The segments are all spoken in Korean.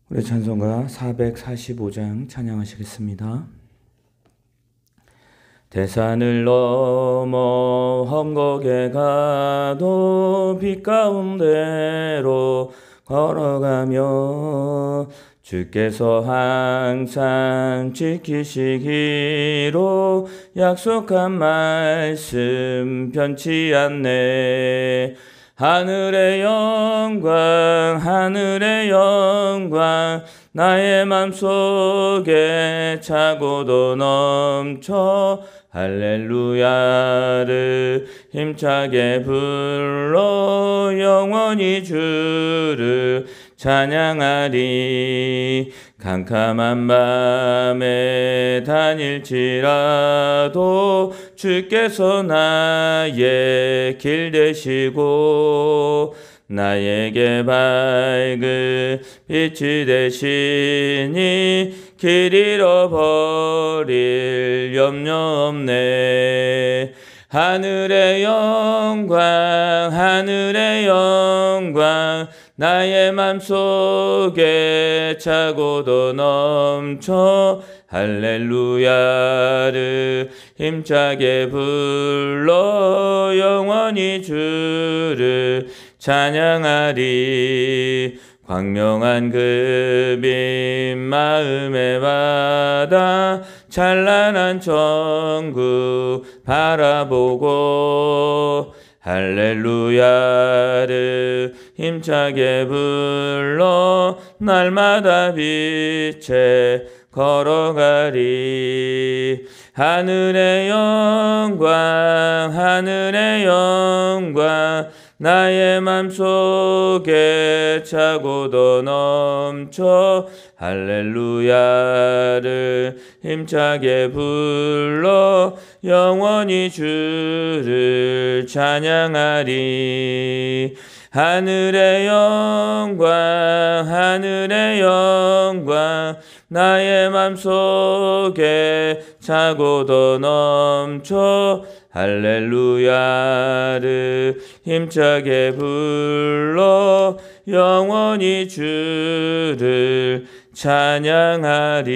우리 찬송가 445장 찬양하시겠습니다. 대산을 넘어 험곡에 가도 빛 가운데로 걸어가며 주께서 항상 지키시기로 약속한 말씀 변치 않네. 하늘의 영광 하늘의 영광 나의 맘속에 차고도 넘쳐 할렐루야를 힘차게 불러 영원히 주를 찬양하리. 캄캄한 밤에 다닐지라도 주께서 나의 길 되시고 나에게 밝은 빛이 되시니 길 잃어버릴 염려 없네. 하늘의 영광 하늘의 영광 나의 맘속에 차고도 넘쳐 할렐루야를 힘차게 불러 영원히 주를 찬양하리. 광명한 그 빛 마음에 받아 찬란한 천국 바라보고 할렐루야를 힘차게 불러 날마다 빛에 걸어가리. 하늘의 영광 하늘의 영광 나의 맘속에 차고도 넘쳐 할렐루야를 힘차게 불러 영원히 주를 찬양하리. 하늘의 영광 하늘의 영광 나의 맘속에 차고도 넘쳐 할렐루야를 힘차게 불러 영원히 주를 찬양하리.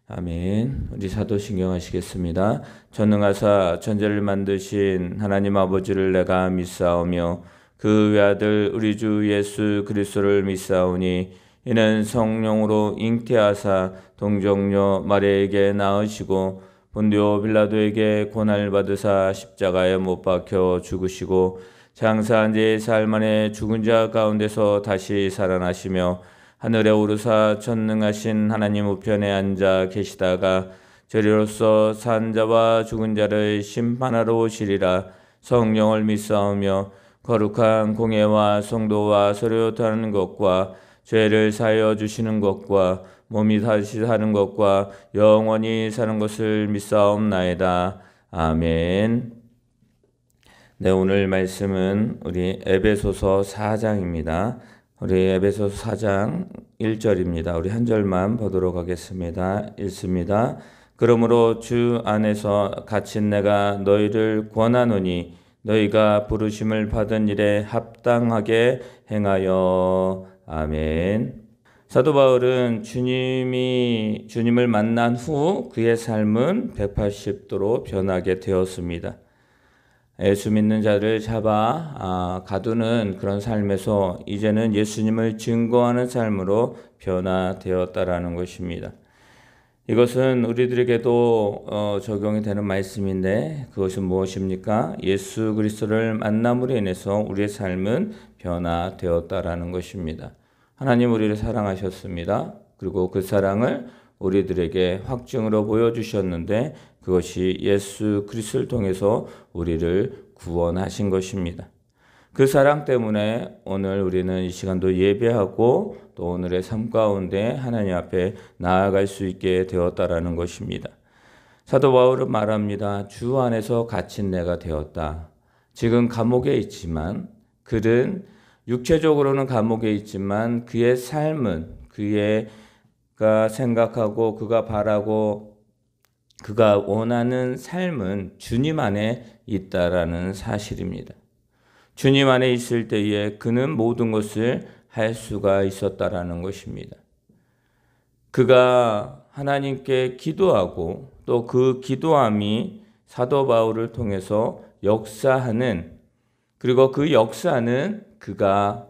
아멘. 우리 사도신경 하시겠습니다. 전능하사 천지를 만드신 하나님 아버지를 내가 믿사오며 그 외아들 우리 주 예수 그리스도를 믿사오니 이는 성령으로 잉태하사 동정녀 마리아에게 낳으시고 본디오 빌라도에게 고난을 받으사 십자가에 못 박혀 죽으시고 장사한 지 사흘 만에 죽은 자 가운데서 다시 살아나시며 하늘에 오르사 전능하신 하나님 우편에 앉아 계시다가 저리로서 산 자와 죽은 자를 심판하러 오시리라. 성령을 믿사오며 거룩한 공예와 성도와 서로 다는 것과 죄를 사하여 주시는 것과 몸이 다시 사는 것과 영원히 사는 것을 믿사옵나이다. 아멘. 네, 오늘 말씀은 우리 에베소서 4장입니다. 우리 에베소서 4장 1절입니다. 우리 한 절만 보도록 하겠습니다. 읽습니다. 그러므로 주 안에서 갇힌 내가 너희를 권하노니 너희가 부르심을 받은 일에 합당하게 행하여. 아멘. 사도 바울은 주님을 만난 후 그의 삶은 180도로 변하게 되었습니다. 예수 믿는 자를 잡아 가두는 그런 삶에서 이제는 예수님을 증거하는 삶으로 변화되었다라는 것입니다. 이것은 우리들에게도 적용이 되는 말씀인데 그것은 무엇입니까? 예수 그리스도를 만남으로 인해서 우리의 삶은 변화되었다라는 것입니다. 하나님 우리를 사랑하셨습니다. 그리고 그 사랑을 우리들에게 확증으로 보여주셨는데 그것이 예수 그리스도를 통해서 우리를 구원하신 것입니다. 그 사랑 때문에 오늘 우리는 이 시간도 예배하고 또 오늘의 삶 가운데 하나님 앞에 나아갈 수 있게 되었다라는 것입니다. 사도 바울은 말합니다. 주 안에서 갇힌 내가 되었다. 지금 감옥에 있지만 그는 육체적으로는 감옥에 있지만 그의 삶은 그가 생각하고 그가 바라고 그가 원하는 삶은 주님 안에 있다라는 사실입니다. 주님 안에 있을 때에 그는 모든 것을 할 수가 있었다라는 것입니다. 그가 하나님께 기도하고 또 그 기도함이 사도 바울을 통해서 역사하는, 그리고 그 역사는 그가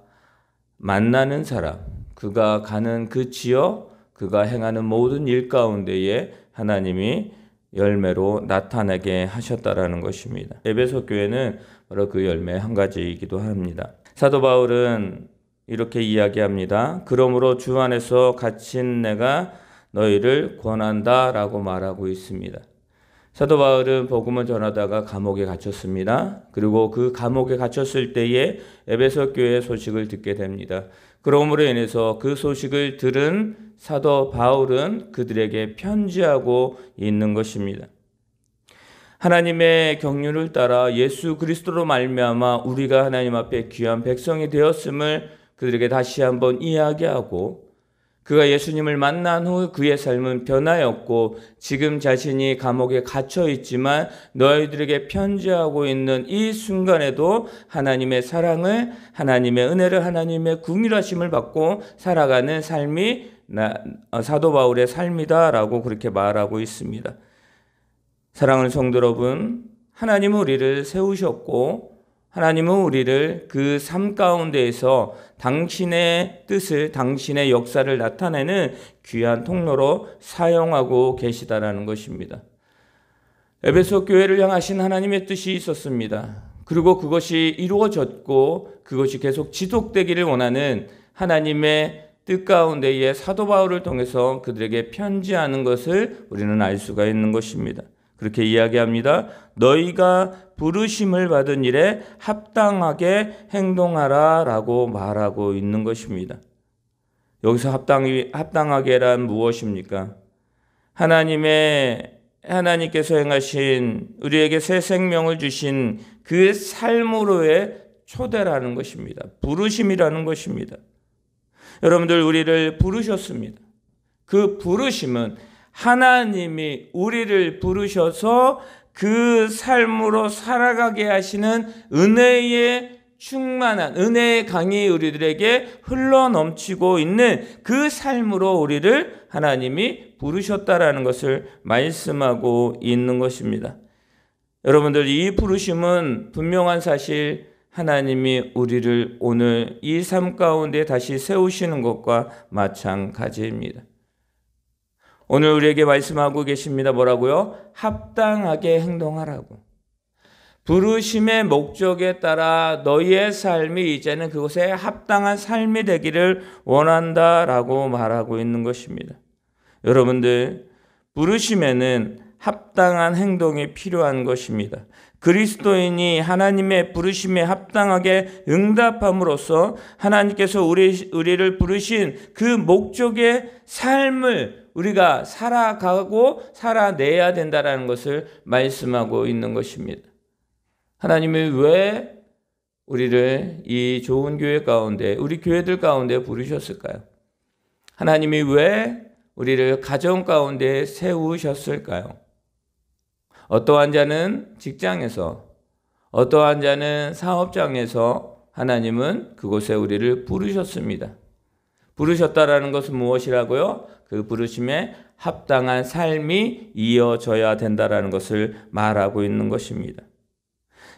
만나는 사람, 그가 가는 그 지역, 그가 행하는 모든 일 가운데에 하나님이 열매로 나타나게 하셨다라는 것입니다. 에베소 교회는 바로 그 열매 한 가지이기도 합니다. 사도 바울은 이렇게 이야기합니다. 그러므로 주 안에서 갇힌 내가 너희를 권한다 라고 말하고 있습니다. 사도 바울은 복음을 전하다가 감옥에 갇혔습니다. 그리고 그 감옥에 갇혔을 때에 에베소 교회의 소식을 듣게 됩니다. 그러므로 인해서 그 소식을 들은 사도 바울은 그들에게 편지하고 있는 것입니다. 하나님의 경륜을 따라 예수 그리스도로 말미암아 우리가 하나님 앞에 귀한 백성이 되었음을 그들에게 다시 한번 이야기하고, 그가 예수님을 만난 후 그의 삶은 변하였고 지금 자신이 감옥에 갇혀 있지만 너희들에게 편지하고 있는 이 순간에도 하나님의 사랑을, 하나님의 은혜를, 하나님의 긍휼하심을 받고 살아가는 삶이 사도 바울의 삶이다라고 그렇게 말하고 있습니다. 사랑하는 성도 여러분, 하나님은 우리를 세우셨고 하나님은 우리를 그 삶 가운데에서 당신의 뜻을, 당신의 역사를 나타내는 귀한 통로로 사용하고 계시다라는 것입니다. 에베소 교회를 향하신 하나님의 뜻이 있었습니다. 그리고 그것이 이루어졌고 그것이 계속 지속되기를 원하는 하나님의 뜻 가운데에 사도 바울을 통해서 그들에게 편지하는 것을 우리는 알 수가 있는 것입니다. 그렇게 이야기합니다. 너희가 부르심을 받은 일에 합당하게 행동하라 라고 말하고 있는 것입니다. 여기서 합당하게란 무엇입니까? 하나님께서 행하신, 우리에게 새 생명을 주신 그 삶으로의 초대라는 것입니다. 부르심이라는 것입니다. 여러분들, 우리를 부르셨습니다. 그 부르심은 하나님이 우리를 부르셔서 그 삶으로 살아가게 하시는 은혜의 충만한, 은혜의 강이 우리들에게 흘러넘치고 있는 그 삶으로 우리를 하나님이 부르셨다라는 것을 말씀하고 있는 것입니다. 여러분들, 이 부르심은 분명한 사실, 하나님이 우리를 오늘 이 삶 가운데 다시 세우시는 것과 마찬가지입니다. 오늘 우리에게 말씀하고 계십니다. 뭐라고요? 합당하게 행동하라고. 부르심의 목적에 따라 너희의 삶이 이제는 그곳에 합당한 삶이 되기를 원한다라고 말하고 있는 것입니다. 여러분들, 부르심에는 합당한 행동이 필요한 것입니다. 그리스도인이 하나님의 부르심에 합당하게 응답함으로써 하나님께서 우리를 부르신 그 목적의 삶을 우리가 살아가고 살아내야 된다는 것을 말씀하고 있는 것입니다. 하나님이 왜 우리를 이 좋은 교회 가운데, 우리 교회들 가운데 부르셨을까요? 하나님이 왜 우리를 가정 가운데 세우셨을까요? 어떠한 자는 직장에서, 어떠한 자는 사업장에서 하나님은 그곳에 우리를 부르셨습니다. 부르셨다라는 것은 무엇이라고요? 그 부르심에 합당한 삶이 이어져야 된다라는 것을 말하고 있는 것입니다.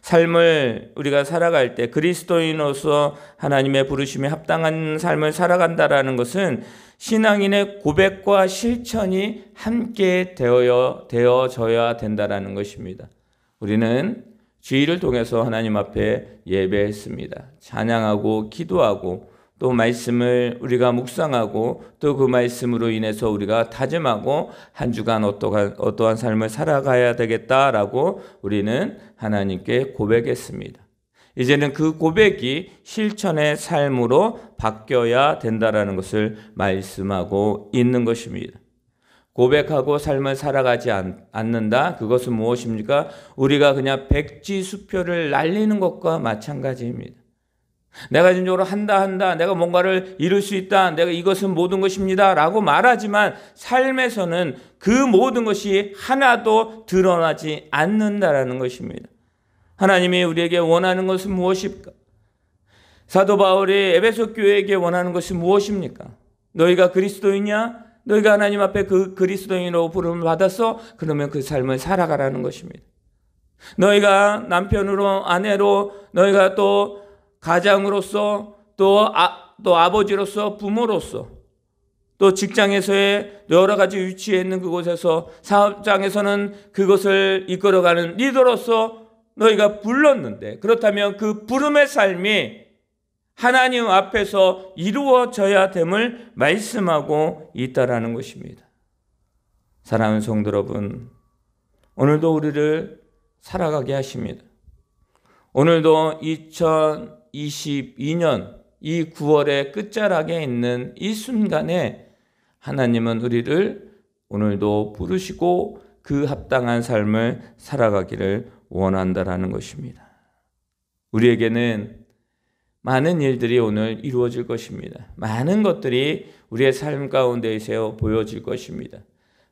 삶을 우리가 살아갈 때 그리스도인으로서 하나님의 부르심에 합당한 삶을 살아간다라는 것은 신앙인의 고백과 실천이 함께 되어져야 된다라는 것입니다. 우리는 주일을 통해서 하나님 앞에 예배했습니다. 찬양하고 기도하고 또 말씀을 우리가 묵상하고 또 그 말씀으로 인해서 우리가 다짐하고 한 주간 어떠한 삶을 살아가야 되겠다라고 우리는 하나님께 고백했습니다. 이제는 그 고백이 실천의 삶으로 바뀌어야 된다라는 것을 말씀하고 있는 것입니다. 고백하고 삶을 살아가지 않는다? 그것은 무엇입니까? 우리가 그냥 백지수표를 날리는 것과 마찬가지입니다. 내가 진정으로 한다, 내가 뭔가를 이룰 수 있다, 내가 이것은 모든 것입니다 라고 말하지만 삶에서는 그 모든 것이 하나도 드러나지 않는다라는 것입니다. 하나님이 우리에게 원하는 것은 무엇입니까? 사도 바울이 에베소 교회에게 원하는 것이 무엇입니까? 너희가 그리스도이냐? 너희가 하나님 앞에 그 그리스도인으로 부름을 받았어? 그러면 그 삶을 살아가라는 것입니다. 너희가 남편으로, 아내로, 너희가 또 가장으로서, 또 아버지로서, 부모로서, 또 직장에서의 여러 가지 위치에 있는 그곳에서, 사업장에서는 그것을 이끌어가는 리더로서 너희가 불렀는데, 그렇다면 그 부름의 삶이 하나님 앞에서 이루어져야 됨을 말씀하고 있다라는 것입니다. 사랑하는 성도 여러분, 오늘도 우리를 살아가게 하십니다. 오늘도 2022년 이 9월의 끝자락에 있는 이 순간에 하나님은 우리를 오늘도 부르시고 그 합당한 삶을 살아가기를 원한다라는 것입니다. 우리에게는 많은 일들이 오늘 이루어질 것입니다. 많은 것들이 우리의 삶 가운데에서 보여질 것입니다.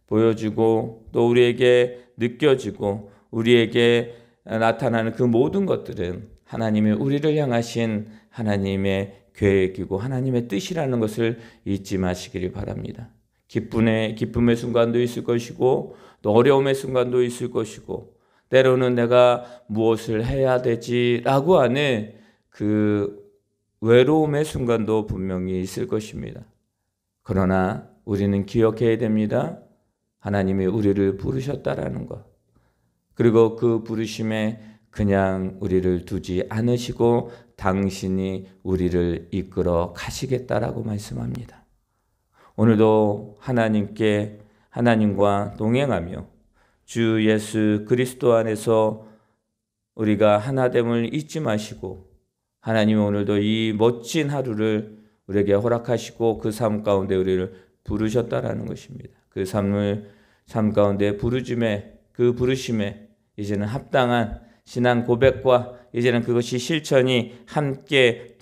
보여지고 또 우리에게 느껴지고 우리에게 나타나는 그 모든 것들은 하나님이 우리를 향하신 하나님의 계획이고 하나님의 뜻이라는 것을 잊지 마시기를 바랍니다. 기쁨의 순간도 있을 것이고 또 어려움의 순간도 있을 것이고 때로는 내가 무엇을 해야 되지라고 하는 그 외로움의 순간도 분명히 있을 것입니다. 그러나 우리는 기억해야 됩니다. 하나님이 우리를 부르셨다라는 것. 그리고 그 부르심에 그냥 우리를 두지 않으시고 당신이 우리를 이끌어 가시겠다라고 말씀합니다. 오늘도 하나님과 동행하며 주 예수 그리스도 안에서 우리가 하나됨을 잊지 마시고 하나님이 오늘도 이 멋진 하루를 우리에게 허락하시고 그 삶 가운데 우리를 부르셨다라는 것입니다. 그 삶 가운데 그 부르심에 이제는 합당한 신앙 고백과 이제는 그것이 실천이 함께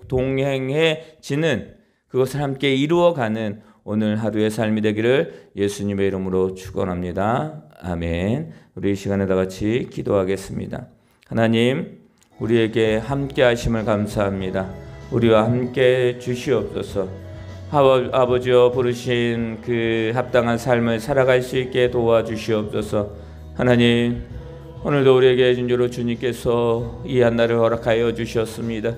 동행해지는 그것을 함께 이루어가는 오늘 하루의 삶이 되기를 예수님의 이름으로 축원합니다. 아멘. 우리 이 시간에 다 같이 기도하겠습니다. 하나님, 우리에게 함께 하심을 감사합니다. 우리와 함께 주시옵소서. 아버지여 부르신 그 합당한 삶을 살아갈 수 있게 도와주시옵소서. 하나님, 오늘도 우리에게 진주로 주님께서 이 한날을 허락하여 주셨습니다.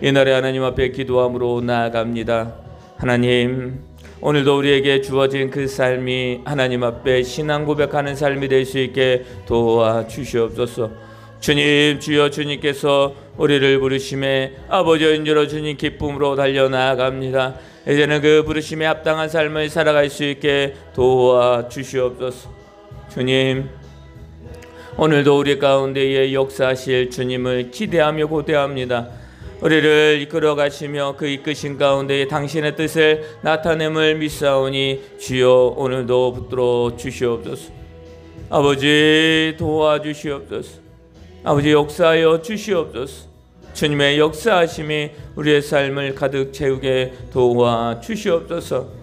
이날에 하나님 앞에 기도함으로 나아갑니다. 하나님, 오늘도 우리에게 주어진 그 삶이 하나님 앞에 신앙 고백하는 삶이 될 수 있게 도와주시옵소서. 주님, 주여 주님께서 우리를 부르심에 아버지의 인주로 주님 기쁨으로 달려나갑니다. 이제는 그 부르심에 합당한 삶을 살아갈 수 있게 도와주시옵소서. 주님, 오늘도 우리 가운데에 역사하실 주님을 기대하며 고대합니다. 우리를 이끌어 가시며 그 이끄신 가운데 당신의 뜻을 나타냄을 믿사오니 주여 오늘도 붙들어 주시옵소서. 아버지 도와주시옵소서. 아버지 역사하여 주시옵소서. 주님의 역사하심이 우리의 삶을 가득 채우게 도와주시옵소서.